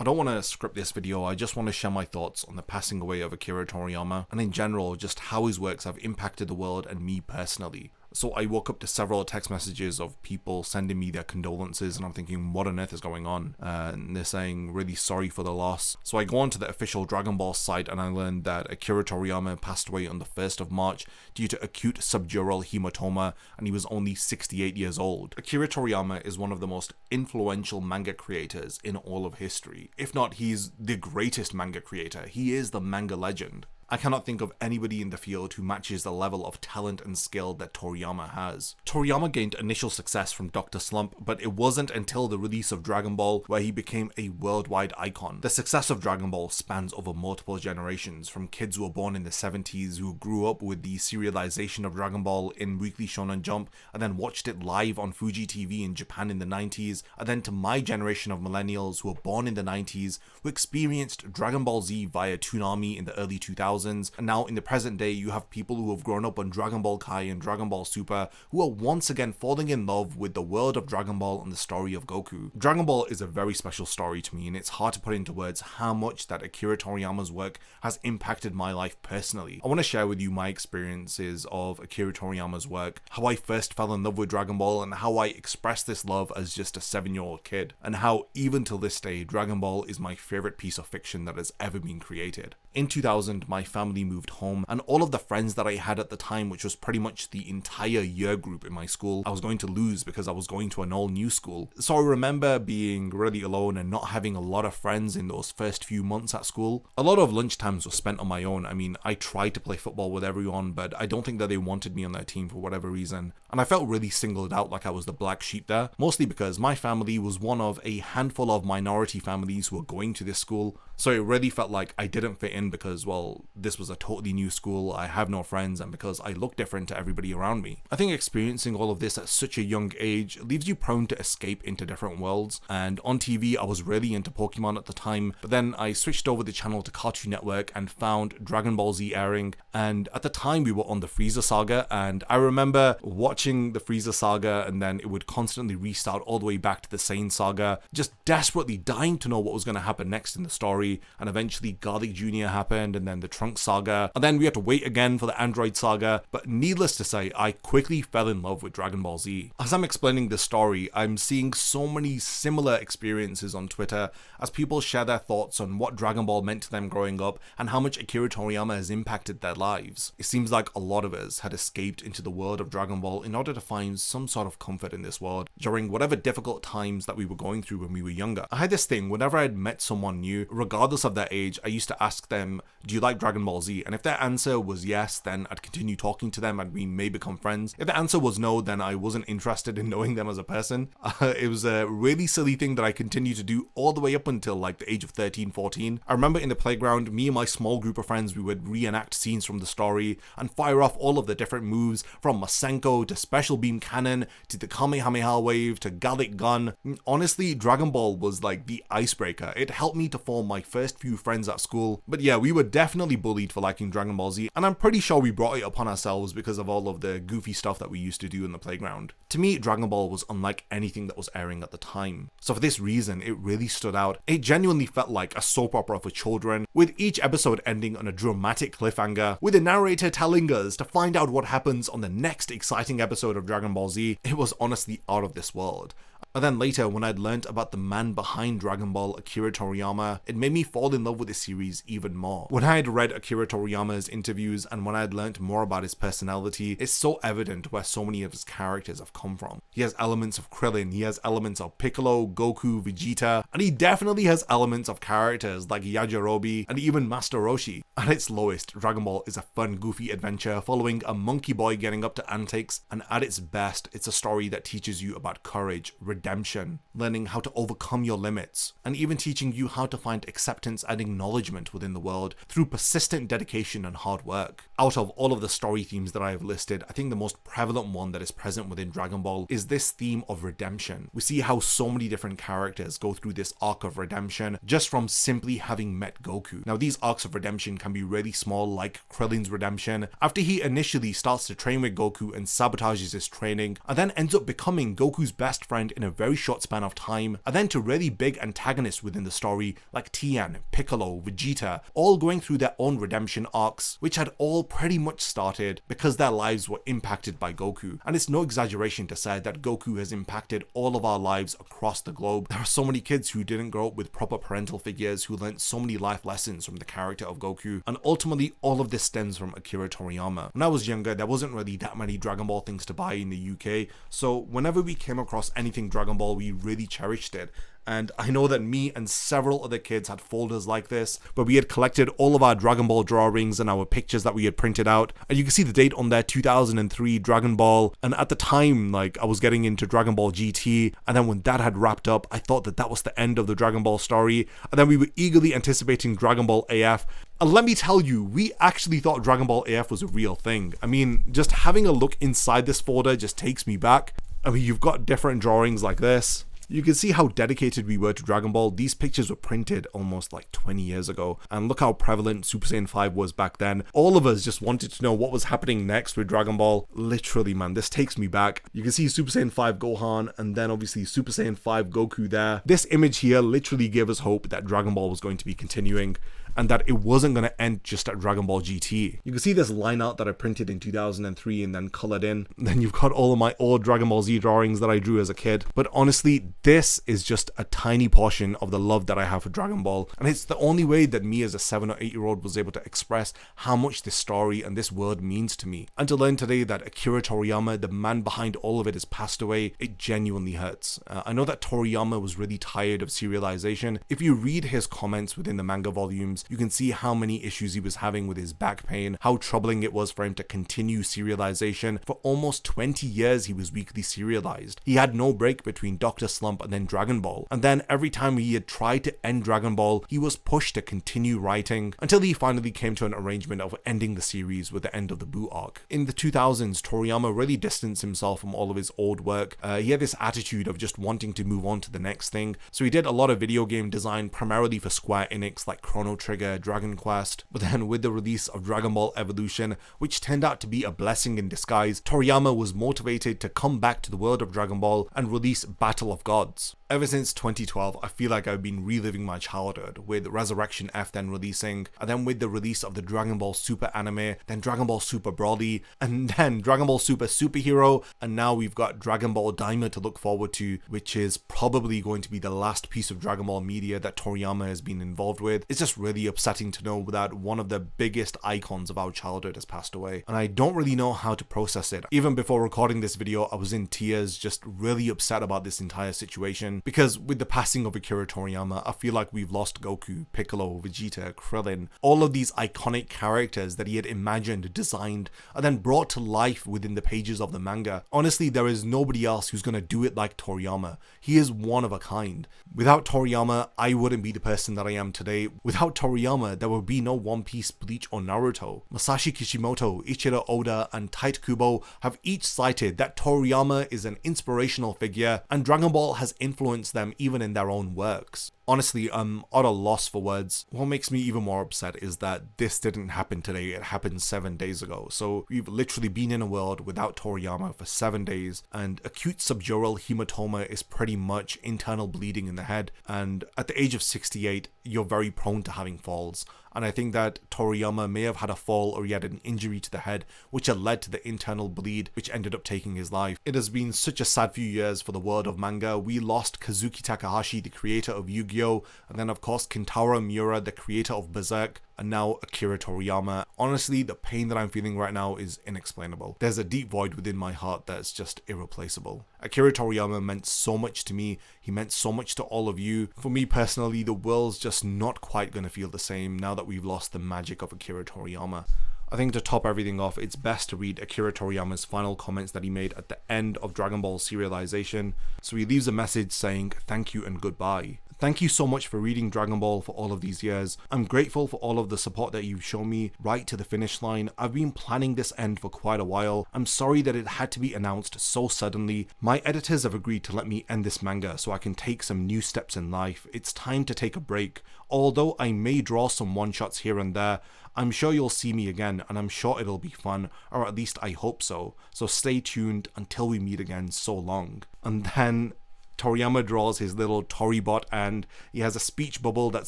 I don't want to script this video, I just want to share my thoughts on the passing away of Akira Toriyama, and in general, just how his works have impacted the world and me personally. So I woke up to several text messages of people sending me their condolences, and I'm thinking, what on earth is going on? And they're saying, really sorry for the loss. So I go onto the official Dragon Ball site and I learned that Akira Toriyama passed away on the 1st of March due to acute subdural hematoma, and he was only 68 years old. Akira Toriyama is one of the most influential manga creators in all of history. If not, he's the greatest manga creator. He is the manga legend. I cannot think of anybody in the field who matches the level of talent and skill that Toriyama has. Toriyama gained initial success from Dr. Slump, but it wasn't until the release of Dragon Ball where he became a worldwide icon. The success of Dragon Ball spans over multiple generations, from kids who were born in the 70s who grew up with the serialization of Dragon Ball in Weekly Shonen Jump and then watched it live on Fuji TV in Japan in the 90s, and then to my generation of millennials who were born in the 90s who experienced Dragon Ball Z via Toonami in the early 2000s. And now in the present day, you have people who have grown up on Dragon Ball Kai and Dragon Ball Super who are once again falling in love with the world of Dragon Ball and the story of Goku. Dragon Ball is a very special story to me, and it's hard to put into words how much that Akira Toriyama's work has impacted my life personally. I want to share with you my experiences of Akira Toriyama's work, how I first fell in love with Dragon Ball and how I expressed this love as just a 7-year-old kid, and how even till this day, Dragon Ball is my favorite piece of fiction that has ever been created. In 2000, my family moved home, and all of the friends that I had at the time, which was pretty much the entire year group in my school, I was going to lose because I was going to an all-new school. So I remember being really alone and not having a lot of friends in those first few months at school. A lot of lunchtimes were spent on my own. I mean, I tried to play football with everyone, but I don't think that they wanted me on their team for whatever reason. And I felt really singled out, like I was the black sheep there, mostly because my family was one of a handful of minority families who were going to this school. So it really felt like I didn't fit in because, well, this was a totally new school, I have no friends, and because I look different to everybody around me. I think experiencing all of this at such a young age leaves you prone to escape into different worlds. And on TV, I was really into Pokemon at the time, but then I switched over the channel to Cartoon Network and found Dragon Ball Z airing. And at the time, we were on the Frieza saga, and I remember watching the Frieza saga, and then it would constantly restart all the way back to the Saiyan saga, just desperately dying to know what was going to happen next in the story. And eventually Garlic Jr. happened, and then the Trunks saga, and then we had to wait again for the Android saga. But needless to say, I quickly fell in love with Dragon Ball Z. As I'm explaining this story, I'm seeing so many similar experiences on Twitter as people share their thoughts on what Dragon Ball meant to them growing up and how much Akira Toriyama has impacted their lives. It seems like a lot of us had escaped into the world of Dragon Ball in order to find some sort of comfort in this world during whatever difficult times that we were going through when we were younger. I had this thing, whenever I'd met someone new, regardless of their age, I used to ask them, do you like Dragon Ball Z? And if their answer was yes, then I'd continue talking to them and we may become friends. If the answer was no, then I wasn't interested in knowing them as a person. It was a really silly thing that I continued to do all the way up until like the age of 13, 14. I remember in the playground, me and my small group of friends, we would reenact scenes from the story and fire off all of the different moves, from Masenko to Special Beam Cannon to the Kamehameha Wave to Gallic Gun. Honestly, Dragon Ball was like the icebreaker. It helped me to form my first few friends at school. But yeah, we were definitely bullied for liking Dragon Ball Z, and I'm pretty sure we brought it upon ourselves because of all of the goofy stuff that we used to do in the playground. To me, Dragon Ball was unlike anything that was airing at the time. So for this reason, it really stood out. It genuinely felt like a soap opera for children, with each episode ending on a dramatic cliffhanger, with the narrator telling us to find out what happens on the next exciting episode of Dragon Ball Z. It was honestly out of this world. And then later, when I'd learnt about the man behind Dragon Ball, Akira Toriyama, it made me fall in love with the series even more. When I had read Akira Toriyama's interviews and when I had learnt more about his personality, it's so evident where so many of his characters have come from. He has elements of Krillin, he has elements of Piccolo, Goku, Vegeta, and he definitely has elements of characters like Yajirobe and even Master Roshi. At its lowest, Dragon Ball is a fun, goofy adventure following a monkey boy getting up to antics, and at its best, it's a story that teaches you about courage, redemption, learning how to overcome your limits, and even teaching you how to find acceptance and acknowledgement within the world through persistent dedication and hard work. Out of all of the story themes that I have listed, I think the most prevalent one that is present within Dragon Ball is this theme of redemption. We see how so many different characters go through this arc of redemption just from simply having met Goku. Now, these arcs of redemption can be really small, like Krillin's redemption, after he initially starts to train with Goku and sabotages his training, and then ends up becoming Goku's best friend in a a very short span of time, and then to really big antagonists within the story like Tien, Piccolo, Vegeta, all going through their own redemption arcs, which had all pretty much started because their lives were impacted by Goku. And it's no exaggeration to say that Goku has impacted all of our lives across the globe. There are so many kids who didn't grow up with proper parental figures who learnt so many life lessons from the character of Goku, and ultimately all of this stems from Akira Toriyama. When I was younger, there wasn't really that many Dragon Ball things to buy in the UK, so whenever we came across anything Dragon Ball, we really cherished it. And I know that me and several other kids had folders like this, where we had collected all of our Dragon Ball drawings and our pictures that we had printed out. And you can see the date on there, 2003 Dragon Ball. And at the time, like, I was getting into Dragon Ball GT. And then when that had wrapped up, I thought that that was the end of the Dragon Ball story. And then we were eagerly anticipating Dragon Ball AF. And let me tell you, we actually thought Dragon Ball AF was a real thing. I mean, just having a look inside this folder just takes me back. I mean, you've got different drawings like this. You can see how dedicated we were to Dragon Ball. These pictures were printed almost like 20 years ago, and look how prevalent Super Saiyan 5 was back then. All of us just wanted to know what was happening next with Dragon Ball. Literally, man, this takes me back. You can see Super Saiyan 5 Gohan, and then obviously Super Saiyan 5 Goku there. This image here literally gave us hope that Dragon Ball was going to be continuing, and that it wasn't going to end just at Dragon Ball GT. You can see this line art that I printed in 2003 and then colored in. Then you've got all of my old Dragon Ball Z drawings that I drew as a kid. But honestly, this is just a tiny portion of the love that I have for Dragon Ball. And it's the only way that me as a 7 or 8 year old was able to express how much this story and this world means to me. And to learn today that Akira Toriyama, the man behind all of it, has passed away, it genuinely hurts. I know that Toriyama was really tired of serialization. If you read his comments within the manga volumes, you can see how many issues he was having with his back pain, how troubling it was for him to continue serialization. For almost 20 years he was weekly serialized. He had no break between Dr. Slump and then Dragon Ball. And then every time he had tried to end Dragon Ball, he was pushed to continue writing, until he finally came to an arrangement of ending the series with the end of the Buu arc. In the 2000s, Toriyama really distanced himself from all of his old work. He had this attitude of just wanting to move on to the next thing. So he did a lot of video game design, primarily for Square Enix, like Chrono Trigger, Dragon Quest. But then with the release of Dragon Ball Evolution, which turned out to be a blessing in disguise, Toriyama was motivated to come back to the world of Dragon Ball and release Battle of Gods. Ever since 2012, I feel like I've been reliving my childhood, with Resurrection F then releasing, and then with the release of the Dragon Ball Super anime, then Dragon Ball Super Broly, and then Dragon Ball Super Superhero, and now we've got Dragon Ball Daima to look forward to, which is probably going to be the last piece of Dragon Ball media that Toriyama has been involved with. It's just really upsetting to know that one of the biggest icons of our childhood has passed away, and I don't really know how to process it. Even before recording this video, I was in tears, just really upset about this entire situation, because with the passing of Akira Toriyama, I feel like we've lost Goku, Piccolo, Vegeta, Krillin, all of these iconic characters that he had imagined, designed, and then brought to life within the pages of the manga. Honestly, there is nobody else who's going to do it like Toriyama. He is one of a kind. Without Toriyama, I wouldn't be the person that I am today. Without Toriyama, there would be no One Piece, Bleach, or Naruto. Masashi Kishimoto, Ichiro Oda, and Tite Kubo have each cited that Toriyama is an inspirational figure, and Dragon Ball has influenced them even in their own works. Honestly, I'm at a loss for words. What makes me even more upset is that this didn't happen today, it happened 7 days ago. So we've literally been in a world without Toriyama for 7 days, and acute subdural hematoma is pretty much internal bleeding in the head, and at the age of 68, you're very prone to having falls. And I think that Toriyama may have had a fall, or he had an injury to the head, which had led to the internal bleed, which ended up taking his life. It has been such a sad few years for the world of manga. We lost Kazuki Takahashi, the creator of Yu-Gi-Oh!, and then of course Kentaro Miura, the creator of Berserk, and now Akira Toriyama. Honestly, the pain that I'm feeling right now is inexplainable. There's a deep void within my heart that's just irreplaceable. Akira Toriyama meant so much to me. He meant so much to all of you. For me personally, the world's just not quite gonna feel the same now that we've lost the magic of Akira Toriyama. I think to top everything off, it's best to read Akira Toriyama's final comments that he made at the end of Dragon Ball serialization. So he leaves a message saying, "Thank you and goodbye. Thank you so much for reading Dragon Ball for all of these years. I'm grateful for all of the support that you've shown me right to the finish line. I've been planning this end for quite a while. I'm sorry that it had to be announced so suddenly. My editors have agreed to let me end this manga so I can take some new steps in life. It's time to take a break. Although I may draw some one-shots here and there, I'm sure you'll see me again, and I'm sure it'll be fun, or at least I hope so. So stay tuned until we meet again. So long." And then Toriyama draws his little Toribot and he has a speech bubble that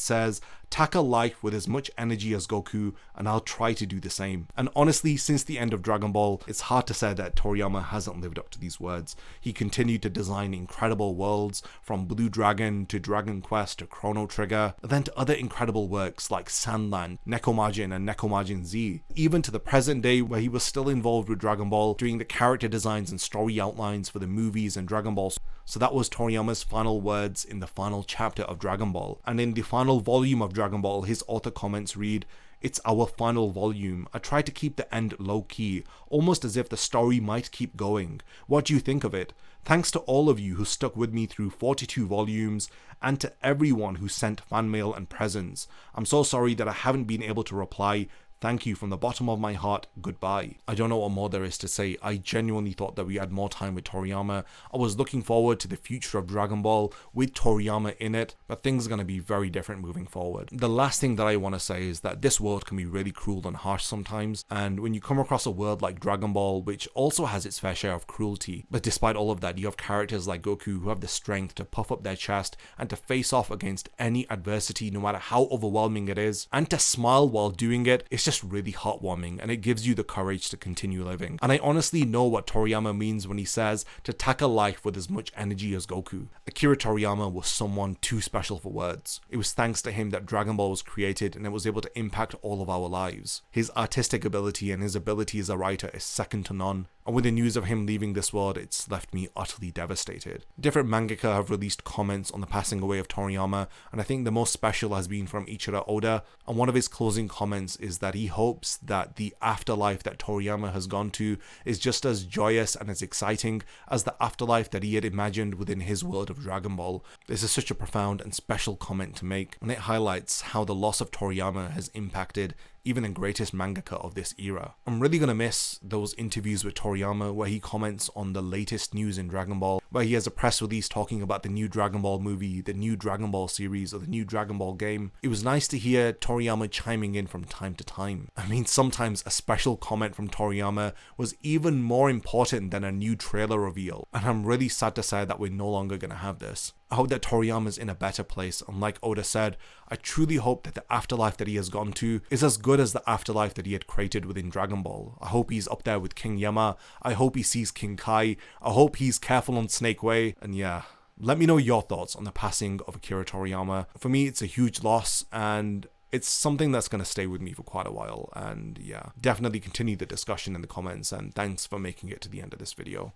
says, "Tackle life with as much energy as Goku, and I'll try to do the same." And honestly, since the end of Dragon Ball, it's hard to say that Toriyama hasn't lived up to these words. He continued to design incredible worlds, from Blue Dragon to Dragon Quest to Chrono Trigger, and then to other incredible works like Sandland, Nekomajin and Nekomajin Z, even to the present day where he was still involved with Dragon Ball, doing the character designs and story outlines for the movies and Dragon Ball. So that was Toriyama's final words in the final chapter of Dragon Ball. And in the final volume of Dragon Ball, his author comments read, "It's our final volume. I tried to keep the end low-key, almost as if the story might keep going. What do you think of it? Thanks to all of you who stuck with me through 42 volumes, and to everyone who sent fan mail and presents. I'm so sorry that I haven't been able to reply. Thank you from the bottom of my heart. Goodbye." I don't know what more there is to say. I genuinely thought that we had more time with Toriyama. I was looking forward to the future of Dragon Ball with Toriyama in it, but things are going to be very different moving forward. The last thing that I want to say is that this world can be really cruel and harsh sometimes, and when you come across a world like Dragon Ball, which also has its fair share of cruelty, but despite all of that, you have characters like Goku who have the strength to puff up their chest and to face off against any adversity, no matter how overwhelming it is, and to smile while doing it. It's just really heartwarming, and it gives you the courage to continue living. And I honestly know what Toriyama means when he says to tackle life with as much energy as Goku. Akira Toriyama was someone too special for words. It was thanks to him that Dragon Ball was created and it was able to impact all of our lives. His artistic ability and his ability as a writer is second to none. And with the news of him leaving this world, it's left me utterly devastated. Different mangaka have released comments on the passing away of Toriyama, and I think the most special has been from Ichiro Oda, and one of his closing comments is that he hopes that the afterlife that Toriyama has gone to is just as joyous and as exciting as the afterlife that he had imagined within his world of Dragon Ball. This is such a profound and special comment to make, and it highlights how the loss of Toriyama has impacted even the greatest mangaka of this era. I'm really gonna miss those interviews with Toriyama where he comments on the latest news in Dragon Ball, where he has a press release talking about the new Dragon Ball movie, the new Dragon Ball series, or the new Dragon Ball game. It was nice to hear Toriyama chiming in from time to time. I mean, sometimes a special comment from Toriyama was even more important than a new trailer reveal, and I'm really sad to say that we're no longer gonna have this. I hope that Toriyama's in a better place, and like Oda said, I truly hope that the afterlife that he has gone to is as good as the afterlife that he had created within Dragon Ball. I hope he's up there with King Yama, I hope he sees King Kai, I hope he's careful on Snake Way, and yeah. Let me know your thoughts on the passing of Akira Toriyama. For me, it's a huge loss, and it's something that's going to stay with me for quite a while, and yeah, definitely continue the discussion in the comments, and thanks for making it to the end of this video.